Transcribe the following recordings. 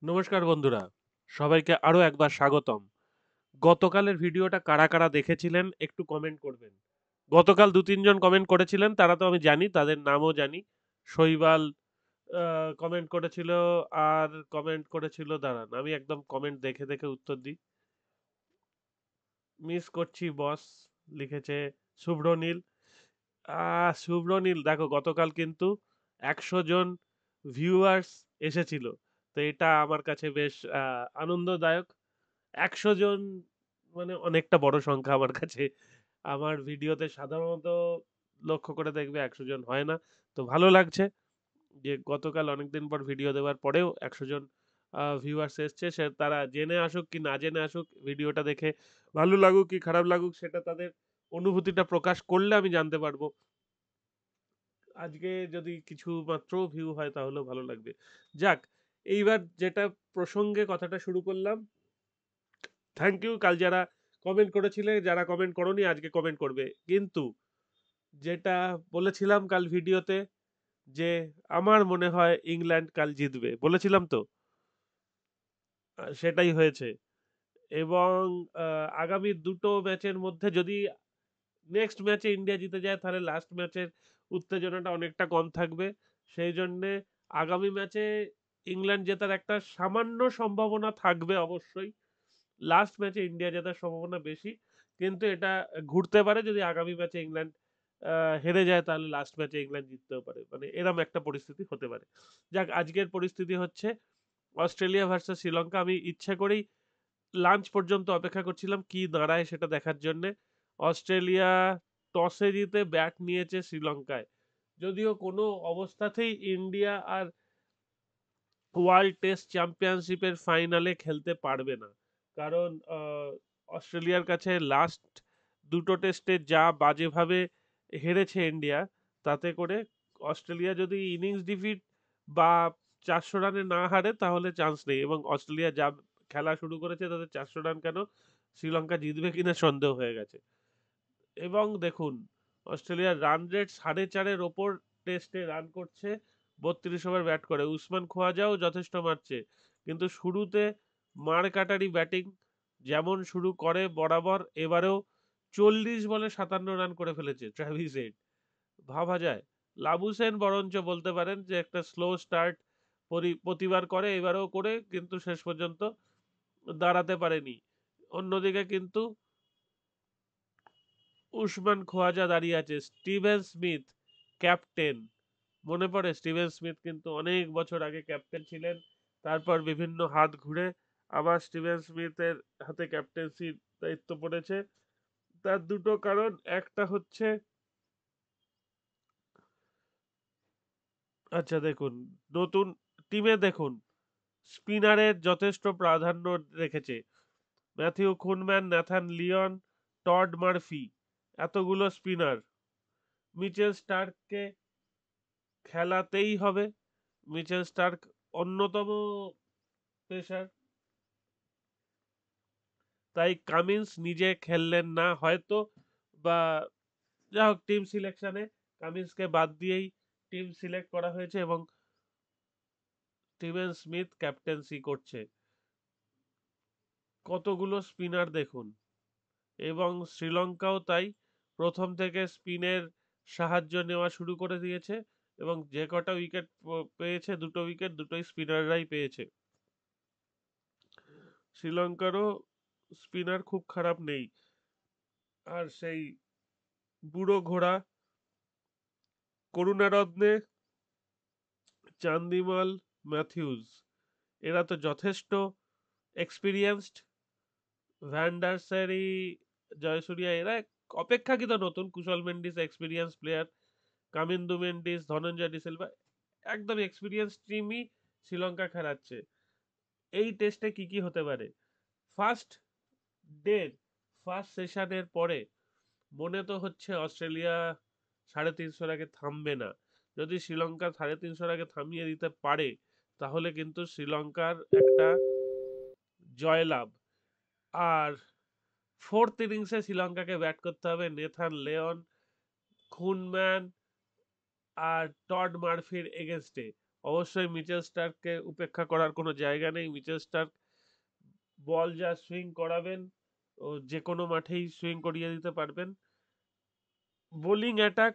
নমস্কার বন্ধুরা, সবাইকে আরো একবার স্বাগতম। গতকালের ভিডিওটা কারা কারা দেখেছিলেন একটু কমেন্ট করবেন। গতকাল ২-৩ জন কমেন্ট করেছিলেন, তারা তো আমি জানি, তাদের নামও জানি। শৈবাল কমেন্ট করেছিল, আর কমেন্ট করেছিল, দাঁড়ান আমি একদম কমেন্ট দেখে দেখে উত্তর দিই। মিস করছি বস লিখেছে শুভ্রনীল। শুভ্রনীল, দেখো গতকাল কিন্তু ১০০ জন ভিউয়ার্স এসেছিল, তো এটা আমার কাছে বেশ আনন্দদায়ক। ১০০ জন মানে অনেকটা বড় সংখ্যা আমার কাছে। আমার ভিডিওতে সাধারণত লক্ষ্য করে দেখবে ১০০ জন হয় না। তো ভালো লাগছে যে গতকাল অনেকদিন পর ভিডিও দেওয়ার পরেও ১০০ জন ভিউয়ার্স এসছে। তারা জেনে আসুক কি না জেনে আসুক, ভিডিওটা দেখে ভালো লাগুক কি খারাপ লাগুক, সেটা তাদের অনুভূতিটা প্রকাশ করলে আমি জানতে পারবো। আজকে যদি কিছু মাত্র ভিউ হয় তাহলেও ভালো লাগবে। যাক, এইবার যেটা প্রসঙ্গে কথাটা শুরু করলাম, থ্যাংক ইউ কাল যারা কমেন্ট করেছিলে, যারা কমেন্ট করোনি আজকে কমেন্ট করবে। কিন্তু যেটা বলেছিলাম কাল ভিডিওতে, যে আমার মনে হয় ইংল্যান্ড কাল জিতবে, বলেছিলাম তো, সেটাই হয়েছে। এবং আগামী দুটো ম্যাচের মধ্যে যদি নেক্সট ম্যাচে ইন্ডিয়া জিতে যায়, তাহলে লাস্ট ম্যাচের উত্তেজনাটা অনেকটা কম থাকবে। সেই জন্যে আগামী ম্যাচে ইংল্যান্ড জেতার একটা সামান্য সম্ভাবনা থাকবে অবশ্যই। লাস্ট ম্যাচে ইন্ডিয়া জেতার সম্ভাবনা বেশি, কিন্তু এটা ঘুরতে পারে। যদি আগামী ম্যাচে ইংল্যান্ড হেরে যায়, তাহলে লাস্ট ম্যাচে ইংল্যান্ড জিততেও পারে, মানে এরম একটা পরিস্থিতি হতে পারে। যাক, আজকের পরিস্থিতি হচ্ছে অস্ট্রেলিয়া ভার্সেস শ্রীলঙ্কা। আমি ইচ্ছে করেই লাঞ্চ পর্যন্ত অপেক্ষা করছিলাম কি দাঁড়ায় সেটা দেখার জন্যে। অস্ট্রেলিয়া টসে জিতে ব্যাট নিয়েছে শ্রীলঙ্কায়। যদিও কোনো অবস্থাতেই ইন্ডিয়া আর ওয়ার্ল্ড টেস্ট চ্যাম্পিয়নশিপের ফাইনালে খেলতে পারবে না, কারণ অস্ট্রেলিয়ার কাছে লাস্ট দুটো টেস্টে যা বাজেভাবে হেরেছে ইন্ডিয়া, তাতে করে অস্ট্রেলিয়া যদি ইনিংস ডিফিট বা ৪০০ রানে না হারে তাহলে চান্স নেই। এবং অস্ট্রেলিয়া যা খেলা শুরু করেছে তাতে ৪০০ রান কেন, শ্রীলঙ্কা জিতবে কিনা সন্দেহ হয়ে গেছে। এবং দেখুন, অস্ট্রেলিয়ার রান রেট ৪.৫-এর ওপর টেস্টে রান করছে ৩২ ওভার ব্যাট করে। উসমান খোয়াজাও যথেষ্ট মারছে, কিন্তু শুরুতে মার কাটারি ব্যাটিং যেমন শুরু করে বরাবর, এবারেও ৪০ বলে ৫৭ রান করে ফেলেছে ট্র্যাভিস হেড। ভাবা যায়। লাবুসেন বরঞ্চ বলতে পারেন যে একটা স্লো স্টার্ট প্রতিবার করে, এবারেও করে, কিন্তু শেষ পর্যন্ত দাঁড়াতে পারেনি। অন্যদিকে কিন্তু উসমান খোয়াজা দাঁড়িয়ে আছে। স্টিভেন স্মিথ ক্যাপ্টেন, মনে পড়ে স্টিভেন স্মিথ কিন্তু অনেক বছর আগে ক্যাপ্টেন ছিলেন, তারপর বিভিন্ন হাত ঘুরে আবার স্টিভেন স্মিথের হাতে ক্যাপ্টেন্সির দায়িত্ব পড়েছে। তার দুটো কারণ, একটা হচ্ছে, আচ্ছা দেখুন, নতুন টিমে দেখুন স্পিনারের যথেষ্ট প্রাধান্য রেখেছে। Matthew Kuhnemann, Nathan Lyon, Todd Murphy, এতগুলো স্পিনার। মিচেল স্টার্ককে খেলাতেই হবে। মিচেল স্টার্ক অন্যতম পেসার, তাই কামিন্স নিজে খেললেন না হয়তো, বা যা হোক টিম সিলেকশনে কামিন্সকে বাদ দিয়েই টিম সিলেক্ট করা হয়েছে এবং স্টিভেন স্মিথ ক্যাপ্টেন্সি করছে। কতগুলো স্পিনার দেখুন। এবং শ্রীলঙ্কাও তাই প্রথম থেকে স্পিনের সাহায্য নেওয়া শুরু করে দিয়েছে, এবং যে কটা উইকেট পেয়েছে, দুটো উইকেট দুটোই স্পিনাররাই পেয়েছে। শ্রীলঙ্কারও স্পিনার খুব খারাপ নেই। আর সেই বুড়ো ঘোড়া করুণারত্নে, চান্দিমাল, ম্যাথিউস, এরা তো যথেষ্ট এক্সপিরিয়েন্সড। ভ্যান্ডারসারি, জয়সূর্যা, এরা অপেক্ষাকৃত নতুন। কুশল মেন্ডিস এক্সপিরিয়েন্স প্লেয়ার, কামিন্দু মেন্ডিস, ধনঞ্জয় ডিসিলভা, একদম এক্সপিরিয়েন্স টিমই শ্রীলঙ্কা খেলাচ্ছে। এই টেস্টে কি কি হতে পারে? ফার্স্ট ডে, ফার্স্ট সেশনের পরে মনে তো হচ্ছে অস্ট্রেলিয়া ৩৫০ আগে থামবে না। যদি শ্রীলঙ্কা ৩৫০ আগে থামিয়ে দিতে পারে, তাহলে কিন্তু শ্রীলঙ্কার একটা জয়লাভ। আর ফোর্থ ইনিংসে শ্রীলঙ্কাকে ব্যাট করতে হবে নেথান লিওন, খুনম্যান আর টড মার্ফির এগেনস্টে। অবশ্যই মিচেল স্টার্ককে উপেক্ষা করার কোনো জায়গা নেই। মিচেল স্টার্ক বল যা সুইং করাবেন ও যে কোনো মাঠেই সুইং করিয়ে দিতে পারবেন। বোলিং অ্যাটাক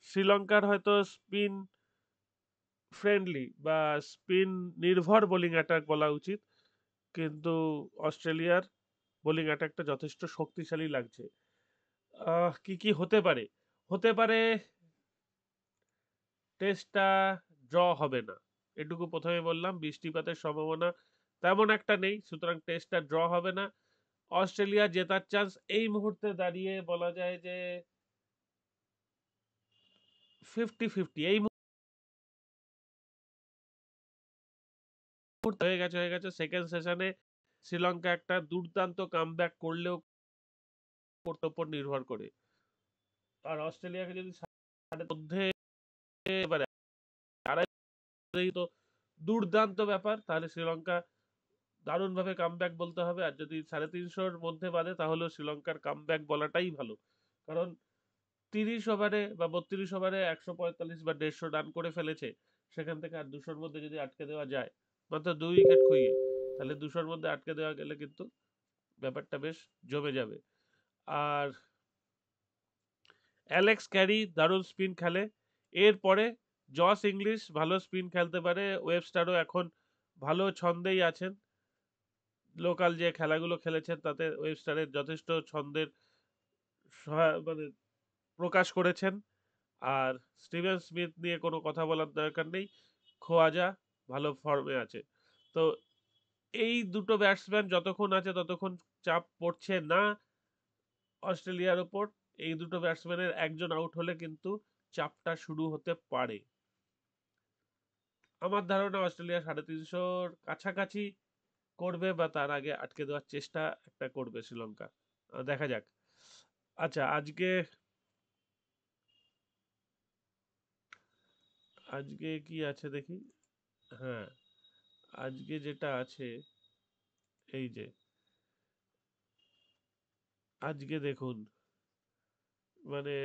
শ্রীলঙ্কার হয়তো স্পিন ফ্রেন্ডলি বা স্পিন নির্ভর বোলিং অ্যাটাক বলা উচিত, কিন্তু অস্ট্রেলিয়ার বোলিং অ্যাটাকটা যথেষ্ট শক্তিশালী লাগছে। কি কি হতে পারে? হতে পারে টেস্টটা ড্র হবে না, এটুকু প্রথমে বললাম। বৃষ্টিপাতের সম্ভাবনা তেমন একটা নেই, সুতরাং টেস্টটা ড্র হবে না। অস্ট্রেলিয়া জেতার চান্স এই মুহূর্তে দাঁড়িয়ে বলা যায় যে 50-50। এই মুহূর্তে হয়ে গেছে সেকেন্ড সেশনে শ্রীলঙ্কা একটা দুর্দান্ত কামব্যাক করলেও ওপর নির্ভর করে। আর অস্ট্রেলিয়াকে যদি মধ্যে এবারে আড়াই তো দুর্দান্ত ব্যাপার, তাহলে শ্রীলঙ্কা দারুণভাবে কামব্যাক বলতে হবে। আর যদি 350-র মধ্যে বাঁধে তাহলে শ্রীলঙ্কার কামব্যাক বলাটাই ভালো, কারণ 30 ওভারে বা 32 ওভারে 145 বা 150 রান করে ফেলেছে। সেখান থেকে আর 200-র মধ্যে যদি আটকে দেওয়া যায়, মাত্র 2 উইকেট খুইয়ে, তাহলে 200-র মধ্যে আটকে দেওয়া গেলে কিন্তু ব্যাপারটা বেশ জমে যাবে। আর অ্যালেক্স ক্যারি দারুণ স্পিন খেলে। এরপরে জস ইংলিশ ভালো স্পিন খেলতে পারে। ওয়েবস্টারও এখন ভালো ছন্দেই আছেন। লোকাল যে খেলাগুলো খেলেছেন তাতে ওয়েবস্টারের যথেষ্ট ছন্দের মানে প্রকাশ করেছেন। আর স্টিভেন স্মিথ নিয়ে কোনো কথা বলার দরকার নেই, খোয়াজা ভালো ফর্মে আছে। তো এই দুটো ব্যাটসম্যান যতক্ষণ আছে ততক্ষণ চাপ পড়ছে না অস্ট্রেলিয়ার ওপর। এই দুটো ব্যাটসম্যানের একজন আউট হলে কিন্তু চাপটা শুরু হতে পারে। আমার ধারণা অস্ট্রেলিয়া 350-র কাছাকাছি করবে বা তার আগে আটকে দেওয়ার চেষ্টা একটা করবে শ্রীলঙ্কা। দেখা যাক। আচ্ছা, আজকে আজকে কি আছে দেখি। হ্যাঁ, আজকে যেটা আছে, এই যে আজকে দেখুন, মানে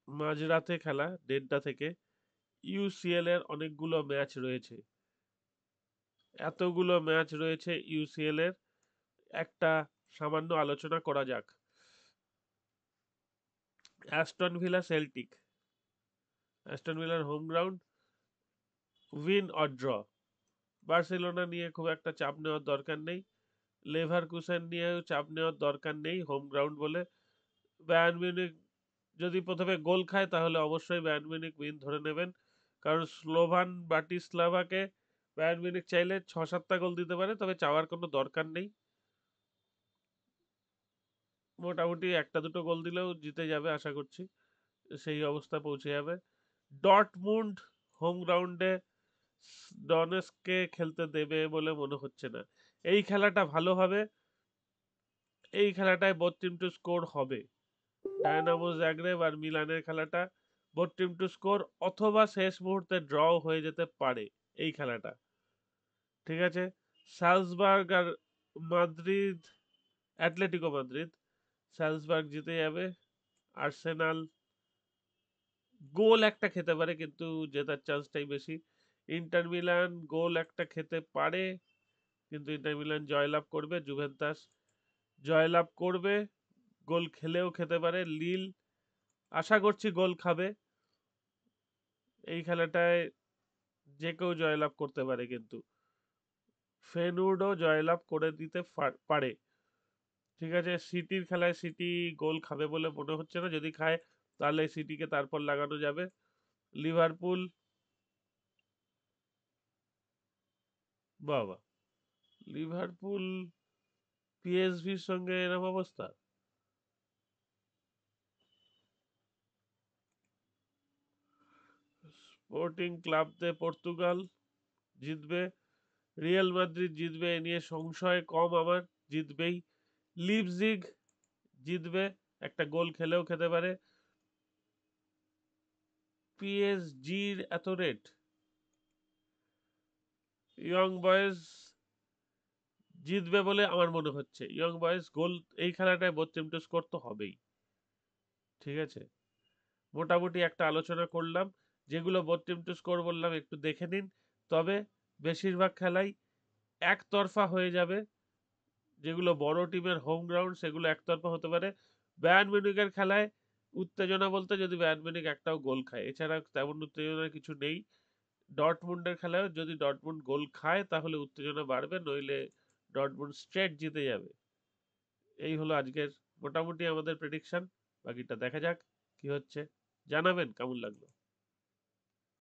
মাঝরাতে খেলা 1:30 থেকে ইউসিএল এর অনেকগুলো ম্যাচ রয়েছে। এতগুলো ম্যাচ রয়েছে ইউসিএল এর, একটা সামান্য আলোচনা করা যাক। Aston Villa Celtic. অ্যাস্টন ভিলার home ground, win or draw. Barcelona নিয়ে খুব একটা চাপ নেওয়ার দরকার নেই। লেভারকুসেন নিয়েও চাপ নেওয়ার দরকার নেই, হোম গ্রাউন্ড বলে। বায়ার্ন মিউনিখ যদি প্রথমে গোল খায় তাহলে অবশ্যই বায়ার্ন মিউনিখ উইন ধরে নেবেন, কারণ স্লোভান ব্রাটিস্লাভাকে বায়ার্ন মিউনিখ চাইলে 6-7টা গোল দিতে পারে, তবে চাওয়ার কোনো দরকার নেই। মোটামুটি একটা দুটো গোল দিলেও জিতে যাবে আশা করছি, সেই অবস্থা পৌঁছে যাবে। ডর্টমুন্ড হোম গ্রাউন্ডে ডনেস্ককে খেলতে দেবে বলে মনে হচ্ছে না। এই খেলাটা ভালো হবে, এই খেলাটায় বোথ টিম টু স্কোর হবে। ডায়নামো জাগরেব আর মিলানের খেলাটা বোথ টিম টু স্কোর, অথবা শেষ মুহূর্তে ড্র হয়ে যেতে পারে এই খেলাটা। ঠিক আছে, সালজবার্গ আর মাদ্রিদ, অ্যাটলেটিকো মাদ্রিদ। সালজবার্গ জিতে যাবে। আর্সেনাল গোল একটা খেতে পারে, কিন্তু জেতার চান্সটাই বেশি। ইন্টার মিলান গোল একটা খেতে পারে, কিন্তু ইন্টার মিলান জয়লাভ করবে। জুভেন্টাস জয়লাভ করবে, গোল খেলেও খেতে পারে। লিল আশা করছি গোল খাবে। এই খেলাটায় যে কেউ জয়লাভ করতে পারে, কিন্তু ফেনুর্ডও জয়লাভ করে দিতে পারে। ঠিক আছে, সিটির খেলায় সিটি গোল খাবে বলে মনে হচ্ছে না, যদি খায় তাহলে সিটিকে তারপর লাগানো যাবে। লিভারপুল, বাবা, লিভারপুল পিএসভির সঙ্গে এরকম অবস্থা। স্পোর্টিং ক্লাব দে পর্তুগাল জিতবে। রিয়াল মাদ্রিদ জিতবে, এ নিয়ে সংশয় কম আমার, জিতবেই। লিপজিগ জিতবে, একটা গোল খেলেও খেতে পারে। পিএসজির এত রেট, ইয়ং বয়েজ জিতবে বলে আমার মনে হচ্ছে। ইয়ং বয়েজ গোল, এই খেলাটায় বোথ টিম টু স্কোর তো হবেই। ঠিক আছে, মোটামুটি একটা আলোচনা করলাম যেগুলো বোথ টিম টু স্কোর বললাম একটু দেখে নিন। তবে বেশিরভাগ খেলাই একতরফা হয়ে যাবে। যেগুলো বড় টিমের হোম গ্রাউন্ড সেগুলো একতরফা হতে পারে। বায়ার্ন মিউনিখের খেলায় উত্তেজনা বলতে যদি বায়ার্ন মিউনিখ একটাও গোল খায়, এছাড়া তেমন উত্তেজনার কিছু নেই। ডর্টমুন্ডের খেলায়ও যদি ডর্টমুন্ড গোল খায় তাহলে উত্তেজনা বাড়বে, নইলে ডর্টমুন্ড স্ট্রেট জিতে যাবে। এই হলো আজকের মোটামুটি আমাদের প্রেডিকশন। বাকিটা দেখা যাক কি হচ্ছে। জানাবেন কেমন লাগলো।